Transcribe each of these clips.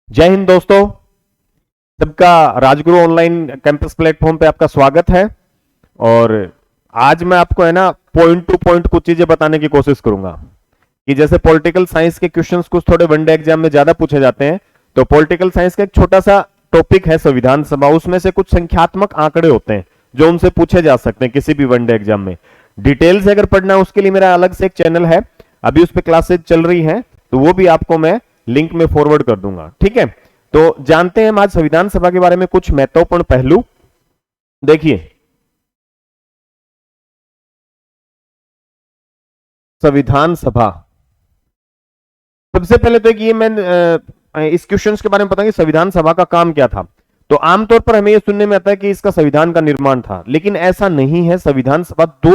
जय हिंद दोस्तों। सबका राजगुरु ऑनलाइन कैंपस प्लेटफॉर्म पे आपका स्वागत है। और आज मैं आपको है ना पॉइंट टू पॉइंट कुछ चीजें बताने की कोशिश करूंगा कि जैसे पॉलिटिकल साइंस के क्वेश्चंस कुछ थोड़े वनडे एग्जाम में ज्यादा पूछे जाते हैं। तो पॉलिटिकल साइंस का एक छोटा सा टॉपिक है संविधान सभा, उसमें से कुछ संख्यात्मक आंकड़े होते हैं जो उनसे पूछे जा सकते हैं किसी भी वनडे एग्जाम में। डिटेल से अगर पढ़ना है उसके लिए मेरा अलग से एक चैनल है, अभी उस पर क्लासेज चल रही हैं, तो वो भी आपको मैं लिंक में फॉरवर्ड कर दूंगा। ठीक है, तो जानते हैं हम आज संविधान सभा के बारे में कुछ महत्वपूर्ण पहलू। देखिए, संविधान सभा सबसे पहले तो एक ये मैं इस क्वेश्चन के बारे में बताऊंगी संविधान सभा का काम क्या था। तो आमतौर पर हमें यह सुनने में आता है कि इसका संविधान का निर्माण था, लेकिन ऐसा नहीं है। संविधान सभा दो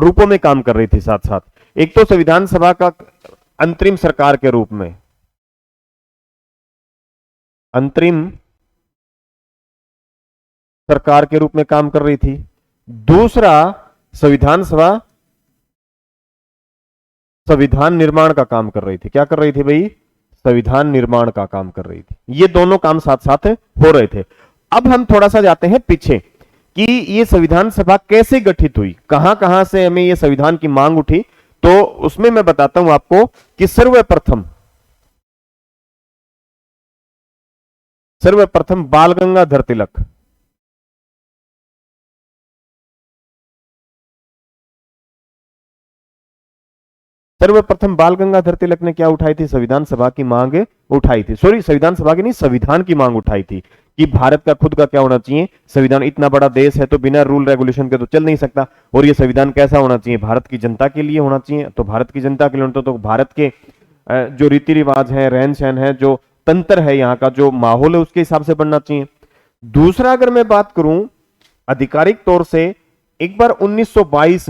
रूपों में काम कर रही थी साथ साथ। एक तो संविधान सभा का अंतरिम सरकार के रूप में, अंतरिम सरकार के रूप में काम कर रही थी। दूसरा, संविधान सभा संविधान निर्माण का काम कर रही थी। क्या कर रही थी भाई? संविधान निर्माण का काम कर रही थी। ये दोनों काम साथ साथ हो रहे थे। अब हम थोड़ा सा जाते हैं पीछे कि ये संविधान सभा कैसे गठित हुई, कहां कहां से हमें ये संविधान की मांग उठी। तो उसमें मैं बताता हूं आपको कि सर्वप्रथम बाल गंगाधर तिलक, सर्वप्रथम बाल गंगाधर तिलक ने क्या उठाई थी? संविधान सभा की मांग उठाई थी। सॉरी, संविधान सभा की नहीं, संविधान की मांग उठाई थी कि भारत का खुद का क्या होना चाहिए संविधान। इतना बड़ा देश है तो बिना रूल रेगुलेशन के तो चल नहीं सकता। और ये संविधान कैसा होना चाहिए? भारत की जनता के लिए होना चाहिए। तो भारत की जनता के लिए तो भारत के जो रीति रिवाज है, रहन सहन है, जो तंत्र है, यहाँ का जो माहौल है, उसके हिसाब से बनना चाहिए। दूसरा, अगर मैं बात करूं आधिकारिक तौर से, एक बार 1922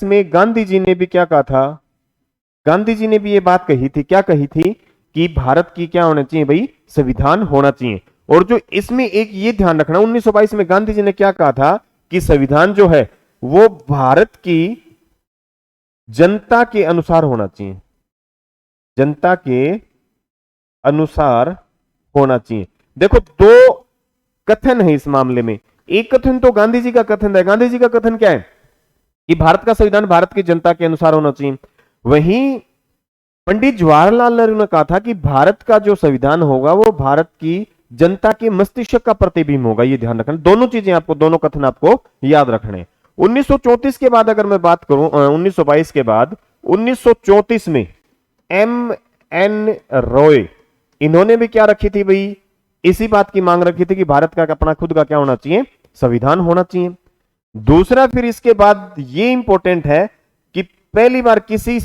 में गांधी जी ने भी क्या कहा था? गांधी जी ने भी ये बात कही थी। क्या कही थी? कि भारत की क्या होना चाहिए भाई? संविधान होना चाहिए। और जो इसमें एक ये ध्यान रखना, 1922 में गांधी जी ने क्या कहा था कि संविधान जो है वो भारत की जनता के अनुसार होना चाहिए, जनता के अनुसार होना चाहिए। देखो, दो कथन है इस मामले में। एक कथन तो गांधी जी का कथन है। गांधी जी का कथन क्या है? कि भारत का संविधान भारत की जनता के अनुसार होना चाहिए। वहीं पंडित जवाहरलाल नेहरू ने कहा था कि भारत का जो संविधान होगा वो भारत की जनता के मस्तिष्क का प्रतिबिंब होगा। ये ध्यान रखना, दोनों चीजें आपको, दोनों कथन आपको याद रखने। 1934 के बाद अगर मैं बात करूं, 1922 के बाद 1934 में M.N. रॉय, इन्होंने भी क्या रखी थी भाई? इसी बात की मांग रखी थी कि भारत का अपना खुद का क्या होना चाहिए? संविधान होना चाहिए। दूसरा, फिर इसके बाद ये इंपॉर्टेंट है कि पहली बार किसी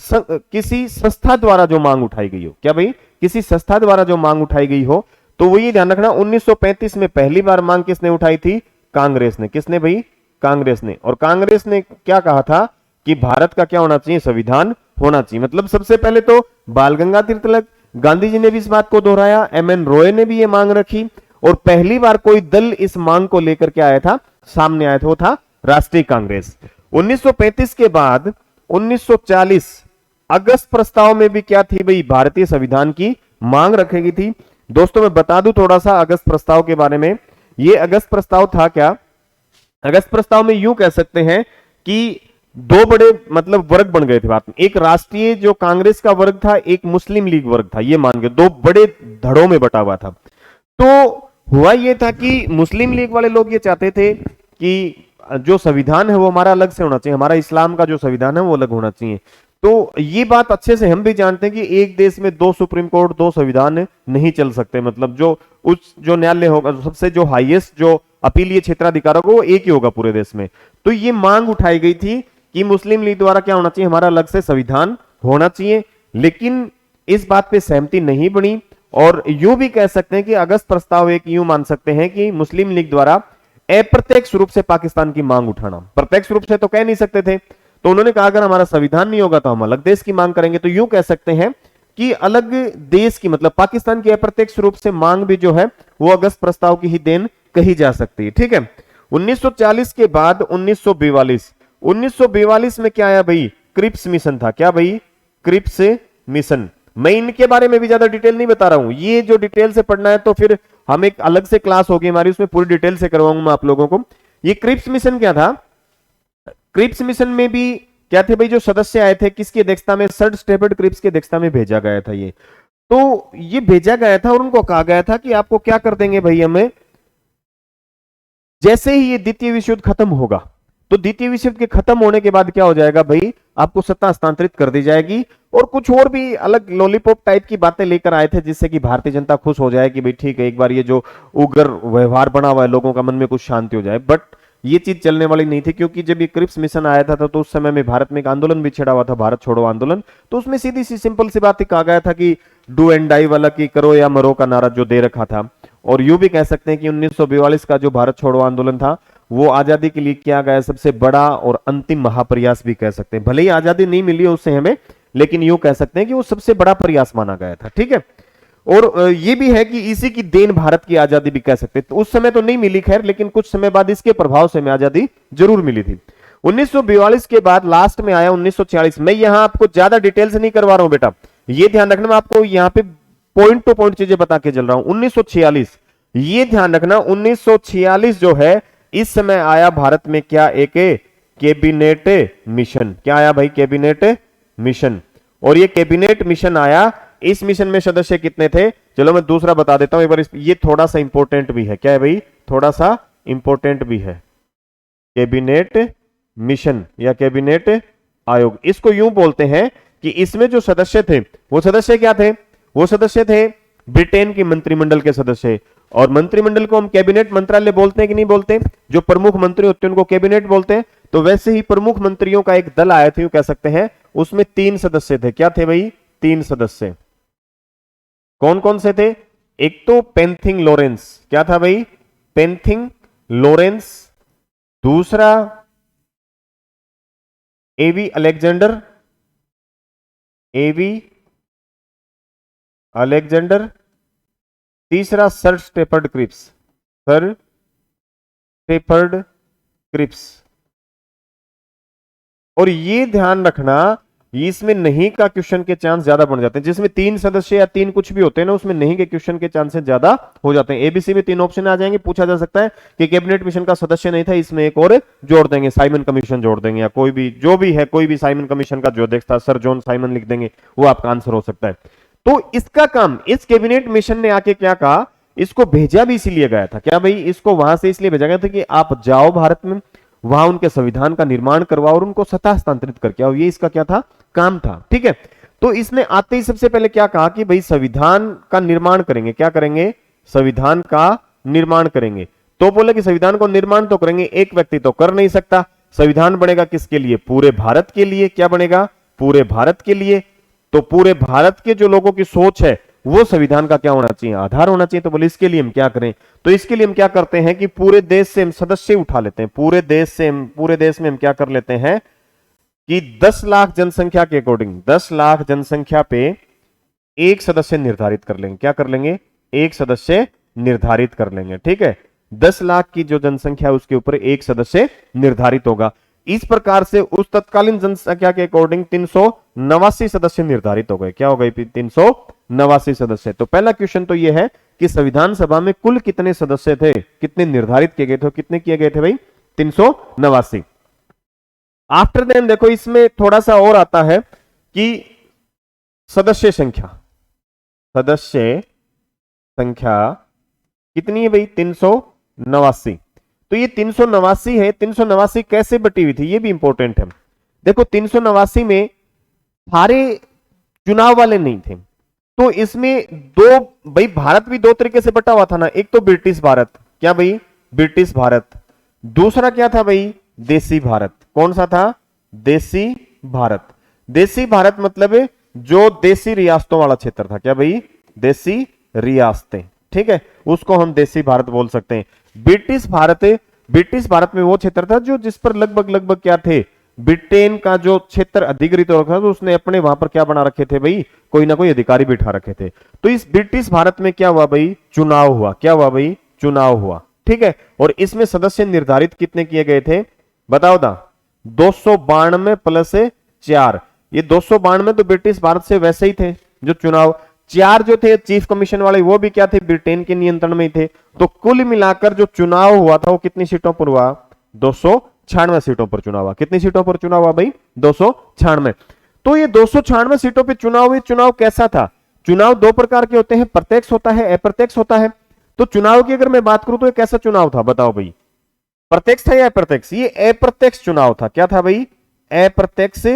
संस्था द्वारा जो मांग उठाई गई हो, क्या भाई? किसी संस्था द्वारा जो मांग उठाई गई हो, तो वो ये ध्यान रखना, 1935 में पहली बार मांग किसने उठाई थी? कांग्रेस ने। किसने भाई? कांग्रेस ने। और कांग्रेस ने क्या कहा था कि भारत का क्या होना चाहिए? संविधान होना चाहिए। मतलब सबसे पहले तो बाल गंगाधर तिलक, गांधी जी ने भी इस बात को दोहराया, M.N. रॉय ने भी ये मांग रखी, और पहली बार कोई दल इस मांग को लेकर के आया था, सामने आया था, वो था राष्ट्रीय कांग्रेस। 1935 के बाद 1940 अगस्त प्रस्ताव में भी क्या थी भाई? भारतीय संविधान की मांग रखेगी थी। दोस्तों, मैं बता दूं थोड़ा सा अगस्त प्रस्ताव के बारे में। ये अगस्त प्रस्ताव था क्या? अगस्त प्रस्ताव में यूं कह सकते हैं कि दो बड़े मतलब वर्ग बन गए थे बात में। एक राष्ट्रीय जो कांग्रेस का वर्ग था, एक मुस्लिम लीग वर्ग था। ये मान के दो बड़े धड़ों में बटा हुआ था। तो हुआ ये था कि मुस्लिम लीग वाले लोग ये चाहते थे कि जो संविधान है वो हमारा अलग से होना चाहिए, हमारा इस्लाम का जो संविधान है वो अलग होना चाहिए। तो ये बात अच्छे से हम भी जानते हैं कि एक देश में दो सुप्रीम कोर्ट, दो संविधान नहीं चल सकते। मतलब जो न्यायालय होगा, सबसे जो हाईएस्ट जो अपीलीय क्षेत्राधिकार होगा, वो एक ही होगा पूरे देश में। तो ये मांग उठाई गई थी कि मुस्लिम लीग द्वारा क्या होना चाहिए? हमारा अलग से संविधान होना चाहिए। लेकिन इस बात पे सहमति नहीं बनी, और यूं भी कह सकते हैं कि अगस्त प्रस्ताव एक यूं मान सकते हैं कि मुस्लिम लीग द्वारा अप्रत्यक्ष रूप से पाकिस्तान की मांग उठाना। प्रत्यक्ष रूप से तो कह नहीं सकते थे, तो उन्होंने कहा अगर हमारा संविधान नहीं होगा तो हम अलग देश की मांग करेंगे। तो यूं कह सकते हैं कि अलग देश की, मतलब पाकिस्तान की अप्रत्यक्ष रूप से मांग भी जो है वो अगस्त प्रस्ताव की ही देन कही जा सकती है। ठीक है। 1940 के बाद 1942 में क्या आया भाई? क्रिप्स मिशन था। क्या भाई? Cripps mission. मैं इनके बारे में भी ज्यादा डिटेल नहीं बता रहा हूं, ये जो डिटेल से पढ़ना है तो फिर हम एक अलग से क्लास होगी हमारी, उसमें पूरी डिटेल से करवाऊंगा मैं आप लोगों को। ये क्रिप्स मिशन क्या था? क्रिप्स मिशन में भी क्या थे भाई, जो सदस्य आए थे किसकी अध्यक्षता में? सर स्टेफर्ड क्रिप्स की अध्यक्षता में भेजा गया था ये। तो ये भेजा गया था और उनको कहा गया था कि आपको क्या कर देंगे भाई, हमें जैसे ही ये द्वितीय विश्व युद्ध खत्म होगा, तो द्वितीय विश्व युद्ध के खत्म होने के बाद क्या हो जाएगा भाई, आपको सत्ता हस्तांतरित कर दी जाएगी। और कुछ और भी अलग लॉलीपॉप टाइप की बातें लेकर आए थे, जिससे कि भारतीय जनता खुश हो जाए कि भाई ठीक है, एक बार ये जो उग्र व्यवहार बना हुआ है लोगों का मन में कुछ शांति हो जाए। बट ये चीज चलने वाली नहीं थी, क्योंकि जब ये क्रिप्स मिशन आया था तो उस समय में भारत में एक आंदोलन भी छिड़ा हुआ था, भारत छोड़ो आंदोलन। तो उसमें सीधी सी सिंपल सी बात ही कहा गया था कि डू एंड डाई वाला, कि करो या मरो का नारा जो दे रखा था। और यूं भी कह सकते हैं कि 1942 का जो भारत छोड़ो आंदोलन था वो आजादी के लिए किया गया सबसे बड़ा और अंतिम महाप्रयास भी कह सकते हैं। भले ही आजादी नहीं मिली उससे हमें, लेकिन यूं कह सकते हैं कि वो सबसे बड़ा प्रयास माना गया था। ठीक है, और ये भी है कि इसी की देन भारत की आजादी भी कह सकते हैं। तो उस समय तो नहीं मिली खैर, लेकिन कुछ समय बाद इसके प्रभाव से हमें आजादी जरूर मिली थी। 1942 के बाद लास्ट में आया 1946। मैं यहां आपको ज्यादा डिटेल से नहीं करवा रहा हूं बेटा, ये ध्यान रखना, मैं आपको यहां पे पॉइंट टू पॉइंट चीजें बता के चल रहा हूं। 1946, ये ध्यान रखना, 1946 जो है इस समय आया भारत में क्या, एक कैबिनेट मिशन। क्या आया भाई? Cabinet mission. और ये कैबिनेट मिशन आया, इस मिशन में सदस्य कितने थे? चलो मैं दूसरा बता देता हूं एक बार, ये थोड़ा सा इंपॉर्टेंट भी है। क्या है भाई? थोड़ा सा इंपॉर्टेंट भी है। कैबिनेट मिशन या कैबिनेट आयोग, इसको यूं बोलते हैं कि इसमें जो सदस्य थे वो सदस्य क्या थे? वो सदस्य थे ब्रिटेन की मंत्रिमंडल के सदस्य। और मंत्रिमंडल को हम कैबिनेट मंत्रालय बोलते हैं कि नहीं बोलते? जो प्रमुख मंत्री होते हैं उनको कैबिनेट बोलते हैं। तो वैसे ही प्रमुख मंत्रियों का एक दल आया था, यूं कह सकते हैं। उसमें 3 सदस्य थे। क्या थे भाई? 3 सदस्य। कौन कौन से थे? एक तो पेंथिंग लॉरेंस। क्या था भाई? Pethick Lawrence. दूसरा एवी अलेक्जेंडर, एवी अलेक्जेंडर। तीसरा sir Stafford Cripps, sir Stafford Cripps. और ये ध्यान रखना, इसमें नहीं का क्वेश्चन के चांस ज्यादा बढ़ जाते हैं। जिसमें 3 सदस्य या 3 कुछ भी होते हैं ना, उसमें नहीं के क्वेश्चन के चांसेस ज्यादा हो जाते हैं। एबीसी में 3 ऑप्शन आ जाएंगे, पूछा जा सकता है कि कैबिनेट मिशन का सदस्य नहीं था, इसमें एक और जोड़ देंगे, साइमन कमीशन जोड़ देंगे, या कोई भी जो भी है, कोई भी साइमन कमीशन का जो अध्यक्ष था सर जॉन साइमन लिख देंगे, वो आपका आंसर हो सकता है। तो इसका काम, इस कैबिनेट मिशन ने आके क्या कहा, इसको भेजा भी इसीलिए गया था। क्या भाई? इसको वहां से इसलिए भेजा गया था कि आप जाओ भारत में, वहां उनके संविधान का निर्माण करवाओ और उनको सत्ता हस्तांतरित करके आओ। ये इसका क्या था? काम था। ठीक है, तो इसने आते ही सबसे पहले क्या कहा कि भाई संविधान का निर्माण करेंगे। क्या करेंगे? संविधान का निर्माण करेंगे। तो बोले कि संविधान को निर्माण तो करेंगे, एक व्यक्ति तो कर नहीं सकता। संविधान बनेगा किसके लिए? पूरे भारत के लिए। क्या बनेगा? पूरे भारत के लिए। तो पूरे भारत के जो लोगों की सोच है वो संविधान का क्या होना चाहिए? आधार होना चाहिए। तो बोले इसके लिए हम क्या करें? तो इसके लिए हम क्या करते हैं कि पूरे देश से हम सदस्य उठा लेते हैं। पूरे देश में हम क्या कर लेते हैं कि 10 लाख जनसंख्या के अकॉर्डिंग, 10 लाख जनसंख्या पे एक सदस्य निर्धारित कर लेंगे। क्या कर लेंगे? एक सदस्य निर्धारित कर लेंगे। ठीक है, 10 लाख की जो जनसंख्या है उसके ऊपर एक सदस्य निर्धारित होगा। इस प्रकार से उस तत्कालीन जनसंख्या के अकॉर्डिंग 389 सदस्य निर्धारित हो गए। क्या हो गए? 389 सदस्य। तो पहला क्वेश्चन तो यह है कि संविधान सभा में कुल कितने सदस्य थे, कितने निर्धारित किए गए थे? कितने किए गए थे भाई? 389। आफ्टर देन देखो, इसमें थोड़ा सा और आता है कि सदस्य संख्या, सदस्य संख्या कितनी है भाई? 389। तो ये 389 है, 389 कैसे बटी हुई थी ये भी इंपॉर्टेंट है। देखो 389 में सारे चुनाव वाले नहीं थे, तो इसमें दो, भाई भारत भी 2 तरीके से बटा हुआ था ना। एक तो ब्रिटिश भारत। क्या भाई? ब्रिटिश भारत। दूसरा क्या था भाई? देसी भारत। कौन सा था? देसी भारत। देसी भारत मतलब जो देसी रियासतों वाला क्षेत्र था। क्या भाई? देसी रियासतें। ठीक है, उसको हम देसी भारत बोल सकते हैं। ब्रिटिश भारत में वो क्षेत्र था जो, जिस पर लगभग क्या थे, ब्रिटेन का जो क्षेत्र अधिकृत हो रखा था, तो उसने अपने वहां पर क्या बना रखे थे भाई? कोई ना कोई अधिकारी बिठा रखे थे। तो इस ब्रिटिश भारत में क्या हुआ भाई? चुनाव हुआ। क्या हुआ भाई? चुनाव हुआ। ठीक है, और इसमें सदस्य निर्धारित कितने किए गए थे बताओ दा? 292 प्लस 4। ये 292 तो ब्रिटिश भारत से वैसे ही थे, जो चुनाव। 4 जो थे चीफ कमीशन वाले वो भी क्या थे, ब्रिटेन के नियंत्रण में थे। तो कुल मिलाकर जो चुनाव हुआ था वो कितनी सीटों पर हुआ, 296 सीटों पर चुनाव हुआ। कितनी सीटों पर चुनाव हुआ भाई, 296। तो ये 296 सीटों पर चुनाव हुए। चुनाव कैसा था, चुनाव 2 प्रकार के होते हैं, प्रत्यक्ष होता है, अप्रत्यक्ष होता है। तो चुनाव की अगर मैं बात करूं तो ये कैसा चुनाव था बताओ भाई, प्रत्यक्ष था या अप्रत्यक्ष, ये अप्रत्यक्ष चुनाव था। क्या था भाई, अप्रत्यक्ष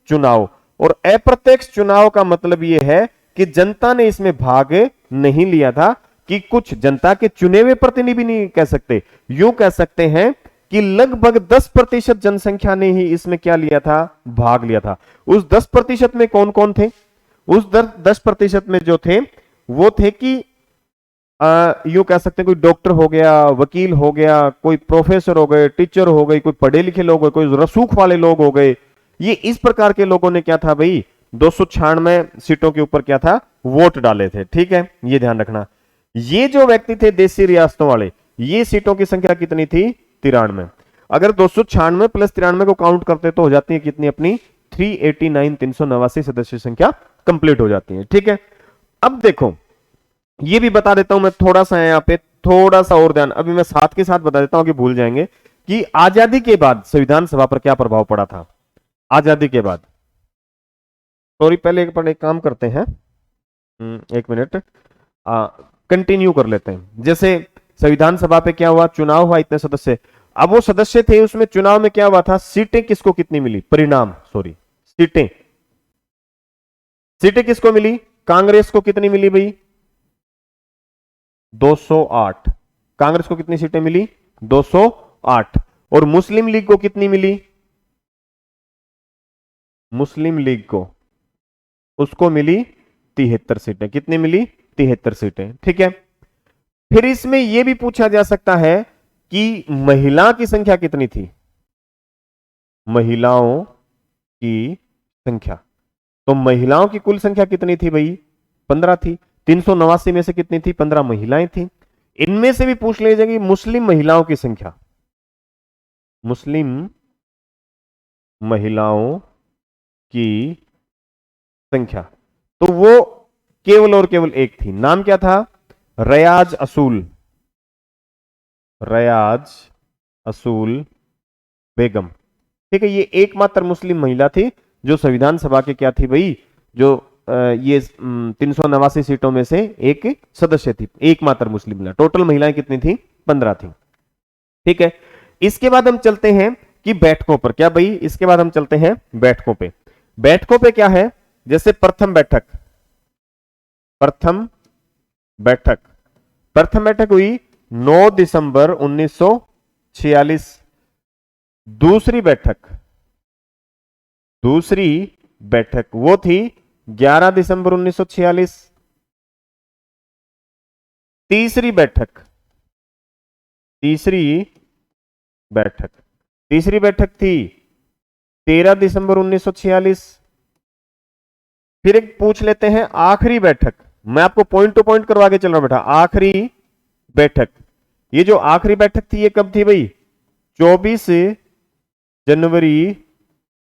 चुनाव। और अप्रत्यक्ष चुनाव का मतलब यह है कि जनता ने इसमें भाग नहीं लिया था, कि कुछ जनता के चुने हुए प्रतिनिधि नहीं कह सकते, यूं कह सकते हैं कि लगभग 10% जनसंख्या ने ही इसमें क्या लिया था, भाग लिया था। उस 10% में कौन कौन थे, उस 10% में जो थे वो थे कि यूं कह सकते हैं कोई डॉक्टर हो गया, वकील हो गया, कोई प्रोफेसर हो गए, टीचर हो गए, कोई पढ़े लिखे लोग हो गए, कोई रसूख वाले लोग हो गए। ये इस प्रकार के लोगों ने क्या था भाई, 296 सीटों के ऊपर क्या था, वोट डाले थे। ठीक है, ये ध्यान रखना। ये जो व्यक्ति थे देशी रियासतों वाले, ये सीटों की संख्या कितनी थी, 93। अगर 296 प्लस 93 को काउंट करते तो हो जाती है कितनी अपनी 389, 389 सदस्य संख्या कंप्लीट हो जाती है। ठीक है, अब देखो ये भी बता देता हूं मैं थोड़ा सा, यहां पे थोड़ा सा और ध्यान, अभी मैं साथ के साथ बता देता हूं कि भूल जाएंगे, कि आजादी के बाद संविधान सभा पर क्या प्रभाव पड़ा था। आजादी के बाद, सॉरी पहले एक काम करते हैं, 1 मिनट कंटिन्यू कर लेते हैं। जैसे संविधान सभा पे क्या हुआ, चुनाव हुआ, इतने सदस्य, अब वो सदस्य थे, उसमें चुनाव में क्या हुआ था, सीटें किसको कितनी मिली, परिणाम सॉरी सीटें, सीटें किसको मिली, कांग्रेस को कितनी मिली भाई, 208। कांग्रेस को कितनी सीटें मिली, 208। और मुस्लिम लीग को कितनी मिली, मुस्लिम लीग को, उसको मिली 73 सीटें। कितनी मिली, 73 सीटें। ठीक है, फिर इसमें यह भी पूछा जा सकता है कि महिला की संख्या कितनी थी, महिलाओं की संख्या, तो महिलाओं की कुल संख्या कितनी थी भाई, 15 थी। 389 में से कितनी थी, 15 महिलाएं थी। इनमें से भी पूछ लीजिए कि मुस्लिम महिलाओं की संख्या, मुस्लिम महिलाओं की संख्या, तो वो केवल और केवल एक थी। नाम क्या था, रयाज असूल, रयाज असूल बेगम। ठीक है, ये एकमात्र मुस्लिम महिला थी जो संविधान सभा के क्या थी भाई, जो ये 389 सीटों में से एक सदस्य थी, एकमात्र मुस्लिम महिला। टोटल महिलाएं कितनी थी, 15 थी। ठीक है, इसके बाद हम चलते हैं कि बैठकों पर, क्या भाई, इसके बाद हम चलते हैं बैठकों पे। बैठकों पे क्या है, जैसे प्रथम बैठक, प्रथम बैठक, प्रथम बैठक हुई 9 दिसंबर 1946। दूसरी बैठक, दूसरी बैठक वो थी 11 दिसंबर 1946। तीसरी बैठक, तीसरी बैठक, तीसरी बैठक थी 13 दिसंबर 1946। फिर एक पूछ लेते हैं आखिरी बैठक, मैं आपको पॉइंट टू पॉइंट करवा के चल रहा हूं बेटा। आखिरी बैठक, ये जो आखिरी बैठक थी ये कब थी भाई, 24 जनवरी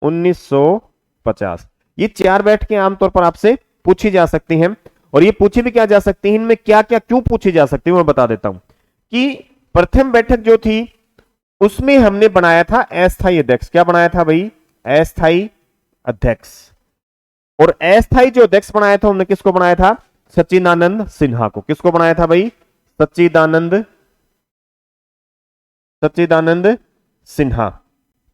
1950। ये 4 बैठकें आमतौर पर आपसे पूछी जा सकती हैं, और ये पूछी भी क्या जा सकती है, इनमें क्या क्या क्यों पूछी जा सकती है मैं बता देता हूं। कि प्रथम बैठक जो थी उसमें हमने बनाया था अस्थायी अध्यक्ष। क्या बनाया था भाई, अस्थायी अध्यक्ष। और अस्थायी जो अध्यक्ष बनाया था हमने किसको बनाया था, सच्चिदानंद सिन्हा को। किसको बनाया था भाई, सच्चिदानंद, सच्चिदानंद सिन्हा।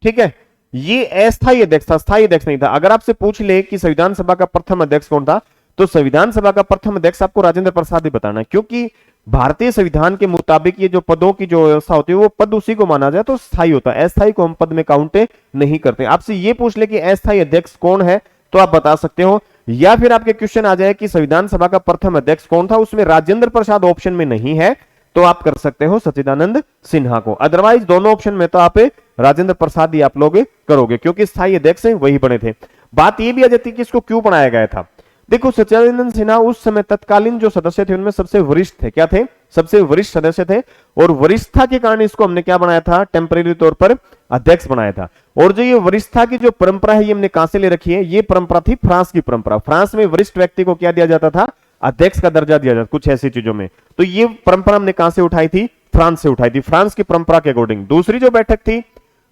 ठीक है, ये अस्थायी अध्यक्ष था, स्थायी अध्यक्ष नहीं था। अगर आपसे पूछ ले कि संविधान सभा का प्रथम अध्यक्ष कौन था, तो संविधान सभा का प्रथम अध्यक्ष आपको राजेंद्र प्रसाद ही बताना है, क्योंकि भारतीय संविधान के मुताबिक ये जो पदों की जो व्यवस्था होती है वो पद उसी को माना जाए तो स्थायी होता है, अस्थायी को हम पद में काउंट नहीं करते। आपसे ये पूछ ले कि अस्थायी अध्यक्ष कौन है तो आप बता सकते हो, या फिर आपके क्वेश्चन आ जाए कि संविधान सभा का प्रथम अध्यक्ष कौन था, उसमें राजेंद्र प्रसाद ऑप्शन में नहीं है तो आप कर सकते हो सच्चिदानंद सिन्हा को। अदरवाइज दोनों ऑप्शन में तो आप राजेंद्र प्रसाद ही आप लोग करोगे, क्योंकि स्थायी अध्यक्ष वही बने थे। बात यह भी आ जाती है कि इसको क्यों बनाया गया था। देखो, सच्चिदानंद सिन्हा उस समय तत्कालीन जो सदस्य थे उनमें सबसे वरिष्ठ थे। क्या थे, सबसे वरिष्ठ सदस्य थे, और वरिष्ठता के कारण इसको हमने क्या बनाया था, टेम्परेरी तौर पर अध्यक्ष बनाया था। और जो ये वरिष्ठता की जो परंपरा है ये हमने कहां से ले रखी है, ये परंपरा थी फ्रांस की परंपरा। फ्रांस में वरिष्ठ व्यक्ति को क्या दिया जाता था, अध्यक्ष का दर्जा दिया जाता, कुछ ऐसी चीजों में। तो ये परंपरा हमने कहां से उठाई थी, फ्रांस से उठाई थी, फ्रांस की परंपरा के अकॉर्डिंग। दूसरी जो बैठक थी,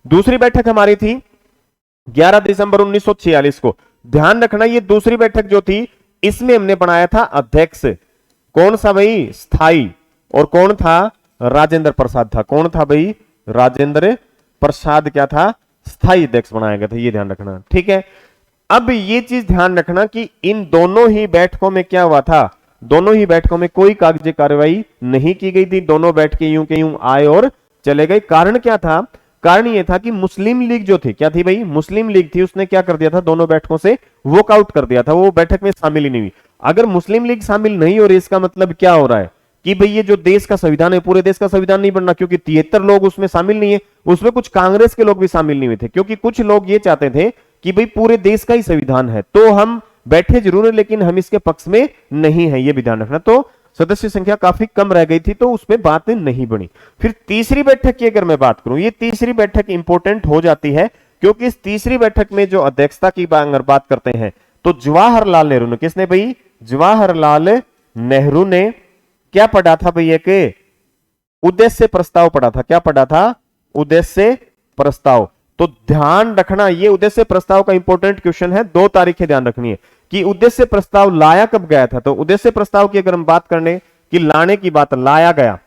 दूसरी बैठक हमारी थी 11 दिसंबर 1946 को। ध्यान रखना ये दूसरी बैठक जो थी इसमें हमने बनाया था अध्यक्ष, कौन सा भाई, स्थाई, और कौन था, राजेंद्र प्रसाद था। कौन था भाई, राजेंद्र प्रसाद क्या था, स्थाई अध्यक्ष बनाया गया था, ये ध्यान रखना, ठीक है। अब ये चीज ध्यान रखना कि इन दोनों ही बैठकों में क्या हुआ था, दोनों ही बैठकों में कोई कागजी कार्रवाई नहीं की गई थी, दोनों बैठकें यूं के यूं आए और चले गए। कारण क्या था, कारण यह था कि मुस्लिम लीग जो थी, क्या थी भाई, मुस्लिम लीग थी, उसने क्या कर दिया था, दोनों बैठकों से वॉकआउट कर दिया था, वो बैठक में शामिल ही नहीं हुई। अगर मुस्लिम लीग शामिल नहीं हो रही, इसका मतलब क्या हो रहा है कि भाई ये जो देश का संविधान है, पूरे देश का संविधान नहीं बनना, क्योंकि 73 लोग उसमें शामिल नहीं है। उसमें कुछ कांग्रेस के लोग भी शामिल नहीं हुए थे, क्योंकि कुछ लोग ये चाहते थे कि भाई पूरे देश का ही संविधान है, तो हम बैठे जरूर है लेकिन हम इसके पक्ष में नहीं है, ये भी ध्यान रखना। तो सदस्य संख्या काफी कम रह गई थी, तो उसमें बात नहीं बनी। फिर तीसरी बैठक की अगर मैं बात करूं, ये तीसरी बैठक इंपॉर्टेंट हो जाती है, क्योंकि इस तीसरी बैठक में जो अध्यक्षता की अगर बात करते हैं तो जवाहरलाल नेहरू ने, किसने भाई, जवाहरलाल नेहरू ने क्या पढ़ा था भाई, एक उद्देश्य प्रस्ताव पढ़ा था। क्या पढ़ा था, उद्देश्य प्रस्ताव। तो ध्यान रखना ये उद्देश्य प्रस्ताव का इंपॉर्टेंट क्वेश्चन है, 2 तारीखें ध्यान रखनी है कि उद्देश्य प्रस्ताव लाया कब गया था। तो उद्देश्य प्रस्ताव की अगर हम बात करने की लाने की बात, लाया गया,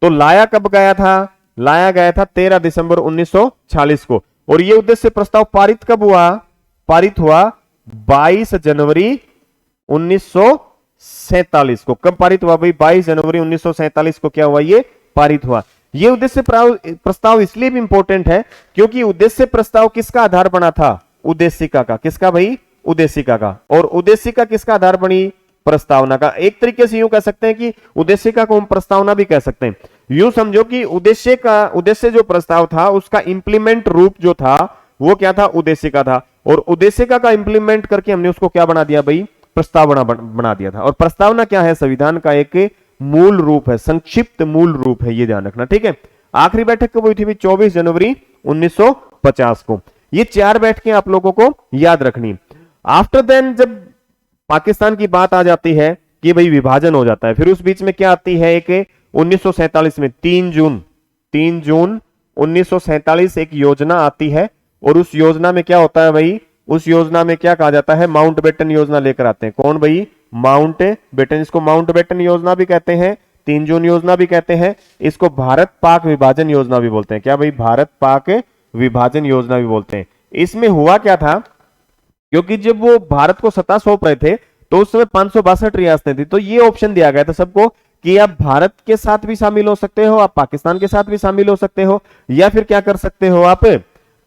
तो लाया कब गया था, लाया गया था 13 दिसंबर 1946 को। और ये उद्देश्य प्रस्ताव पारित कब हुआ, पारित हुआ 22 जनवरी 1947 को। कब पारित हुआ भाई, 22 जनवरी 1947 को क्या हुआ, ये पारित हुआ। ये उद्देश्य प्रस्ताव इसलिए भी इंपॉर्टेंट है क्योंकि उद्देश्य प्रस्ताव किसका आधार बना था, उद्देशिका का। किसका भाई, उद्देशिका का। और उद्देशिका किसका आधार बनी, प्रस्तावना का। एक तरीके से यूं कह सकते हैं कि उद्देशिका को हम प्रस्तावना भी कह सकते हैं। यूं समझो कि उद्देश्य जो प्रस्ताव था उसका इंप्लीमेंट रूप जो था वो क्या था, उद्देशिका था। और उद्देशिका का इंप्लीमेंट करके हमने उसको क्या बना दिया भाई, प्रस्तावना बना दिया था। और प्रस्तावना क्या है, संविधान का एक मूल रूप है, संक्षिप्त मूल रूप है, ये ध्यान रखना, ठीक है। आखिरी बैठक कब हुई थी, 24 जनवरी 1950 को। ये 4 बैठकें आप लोगों को याद रखनी। आफ्टर देन जब पाकिस्तान की बात आ जाती है कि भाई विभाजन हो जाता है, फिर उस बीच में क्या आती है, एक 1947 में 3 जून 1947 एक योजना आती है। और उस योजना में क्या होता है भाई, उस योजना में क्या कहा जाता है, माउंटबेटन योजना लेकर आते हैं। कौन भाई, माउंटबेटन। इसको माउंटबेटन योजना भी कहते हैं, 3 जून योजना भी कहते हैं, इसको भारत पाक विभाजन योजना भी बोलते हैं। क्या भाई, भारत पाक विभाजन योजना भी बोलते हैं। इसमें हुआ क्या था, क्योंकि जब वो भारत को सत्ता सौंप रहे थे तो उस समय 562 रियासतें थी, तो ये ऑप्शन दिया गया था सबको कि आप भारत के साथ भी शामिल हो सकते हो, आप पाकिस्तान के साथ भी शामिल हो सकते हो, या फिर क्या कर सकते हो, आप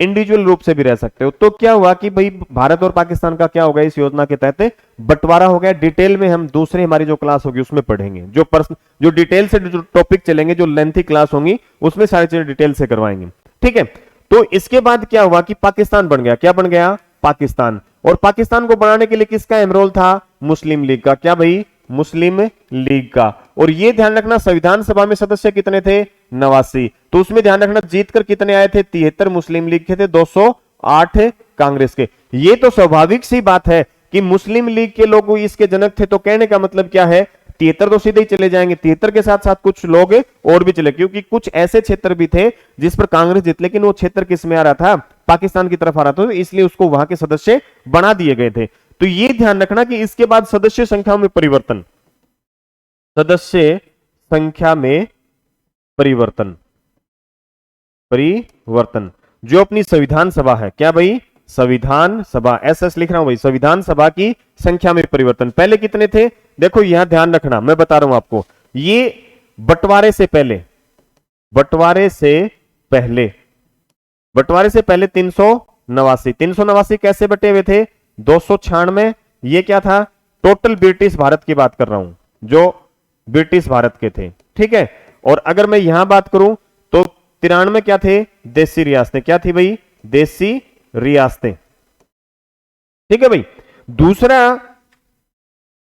इंडिविजुअल रूप से भी रह सकते हो। तो क्या हुआ कि भाई भारत और पाकिस्तान का क्या होगा, इस योजना के तहत बंटवारा हो गया। डिटेल में हम दूसरे हमारी जो क्लास होगी उसमें पढ़ेंगे, जो डिटेल से जो टॉपिक चलेंगे, जो लेंथी क्लास होंगी उसमें सारी चीजें डिटेल से करवाएंगे, ठीक है। तो इसके बाद क्या हुआ कि पाकिस्तान बन गया। क्या बन गया, पाकिस्तान। और पाकिस्तान को बनाने के लिए किसका अहम रोल था, मुस्लिम लीग का। क्या भाई, मुस्लिम लीग का। और ये ध्यान रखना संविधान सभा में सदस्य कितने थे, 89। तो उसमें ध्यान रखना जीतकर कितने आए थे, 73 मुस्लिम लीग के थे, 208 कांग्रेस के। ये तो स्वाभाविक सी बात है कि मुस्लिम लीग के लोग इसके जनक थे, तो कहने का मतलब क्या है, 73 तो सीधे ही चले जाएंगे, 73 के साथ साथ कुछ लोग और भी चले, क्योंकि कुछ ऐसे क्षेत्र भी थे जिस पर कांग्रेस जीत, लेकिन वो क्षेत्र किस में आ रहा था, पाकिस्तान की तरफ आ रहा था, तो इसलिए उसको वहां के सदस्य बना दिए गए थे। तो ये ध्यान रखना कि इसके बाद सदस्य संख्या में परिवर्तन, सदस्य संख्या में परिवर्तन जो अपनी संविधान सभा है। क्या भाई, संविधान सभा, एसएस लिख रहा हूं भाई, संविधान सभा की संख्या में परिवर्तन। पहले कितने थे, देखो यहां ध्यान रखना, मैं बता रहा हूं आपको, ये बंटवारे से पहले 389 कैसे बटे हुए थे, 296। ये क्या था, टोटल ब्रिटिश भारत की बात कर रहा हूं, जो ब्रिटिश भारत के थे, ठीक है। और अगर मैं यहां बात करूं तो 93 क्या थे, देसी रियासतें। क्या थी भाई, देसी रियासतें, ठीक है भाई। दूसरा,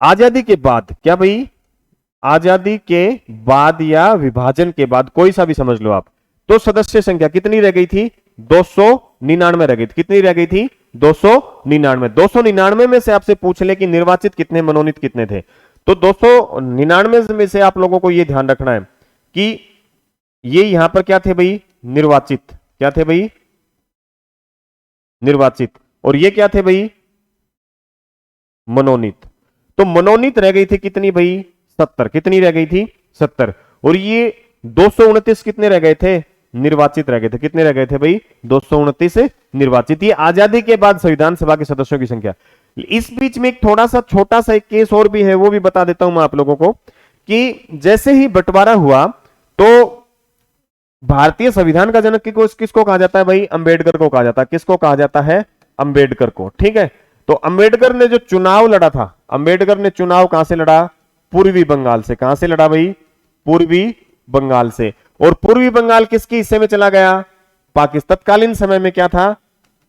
आजादी के बाद क्या भाई, आजादी के बाद या विभाजन के बाद, कोई सा भी समझ लो आप, तो सदस्य संख्या कितनी रह गई थी? 299 रह गई थी। कितनी रह गई थी? 299। 299 में से आपसे पूछ ले कि निर्वाचित कितने, मनोनीत कितने थे, तो 299 में से आप लोगों को यह ध्यान रखना है कि ये यहां पर क्या थे भाई? निर्वाचित। क्या थे भाई? निर्वाचित। और ये क्या थे भाई? मनोनीत। तो मनोनीत रह गई थी कितनी भाई? 70। कितनी रह गई थी? 70। और ये 229 कितने रह गए थे? निर्वाचित रह गए थे। कितने रह गए थे भाई? 229 निर्वाचित। ये आजादी के बाद संविधान सभा के सदस्यों की संख्या। इस बीच में एक थोड़ा सा छोटा सा एक केस और भी है, वो भी बता देता हूं मैं आप लोगों को, कि जैसे ही बंटवारा हुआ तो भारतीय संविधान का जनक किसको कहा जाता है भाई? अंबेडकर को कहा जाता है। किसको कहा जाता है? अंबेडकर को। ठीक है, तो अंबेडकर ने जो चुनाव लड़ा था, अंबेडकर ने चुनाव कहां से लड़ा? पूर्वी बंगाल से। कहां से लड़ा भाई? पूर्वी बंगाल से। और पूर्वी बंगाल किसके हिस्से में चला गया? पाकिस्तान। तत्कालीन समय में क्या था?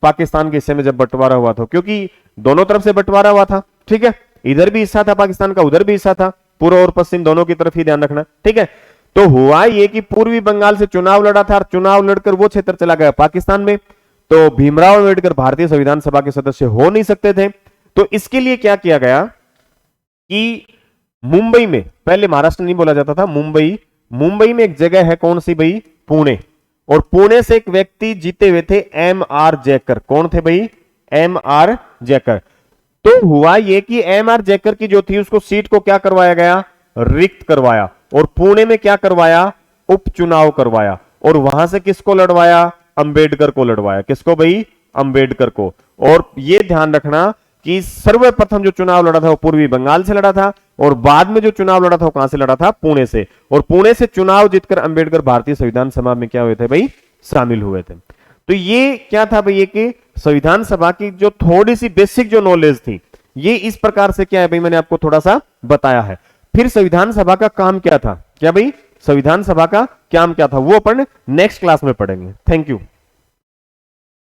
पाकिस्तान के हिस्से में जब बंटवारा हुआ था, क्योंकि दोनों तरफ से बंटवारा हुआ था। ठीक है, इधर भी हिस्सा था पाकिस्तान का, उधर भी हिस्सा था, पूर्व और पश्चिम दोनों की तरफ ही ध्यान रखना। ठीक है, तो हुआ ये कि पूर्वी बंगाल से चुनाव लड़ा था और चुनाव लड़कर वो क्षेत्र चला गया पाकिस्तान में। तो भीमराव अंबेडकर भारतीय संविधान सभा के सदस्य हो नहीं सकते थे। तो इसके लिए क्या किया गया कि मुंबई में, पहले महाराष्ट्र नहीं बोला जाता था, मुंबई में एक जगह है, कौन सी भाई? पुणे। और पुणे से एक व्यक्ति जीते हुए थे, एम.आर. जैकर। कौन थे भाई? एम.आर. जैकर। तो हुआ ये कि एम.आर. जैकर की जो थी उसको सीट को क्या करवाया गया? रिक्त करवाया। और पुणे में क्या करवाया? उपचुनाव करवाया। और वहां से किसको लड़वाया? अंबेडकर को लड़वाया। किसको भाई? अंबेडकर को। और यह ध्यान रखना कि सर्वप्रथम जो चुनाव लड़ा था वो पूर्वी बंगाल से लड़ा था, और बाद में जो चुनाव लड़ा था वो कहां से लड़ा था? पुणे से। और पुणे से चुनाव जीतकर अंबेडकर भारतीय संविधान सभा में क्या हुए थे भाई? शामिल हुए थे। तो ये क्या था भाई? ये कि संविधान सभा की जो थोड़ी सी बेसिक जो नॉलेज थी, ये इस प्रकार से क्या है भाई, मैंने आपको थोड़ा सा बताया है। फिर संविधान सभा का काम क्या था? क्या भाई? संविधान सभा का काम क्या था वो अपन नेक्स्ट क्लास में पढ़ेंगे। Thank you.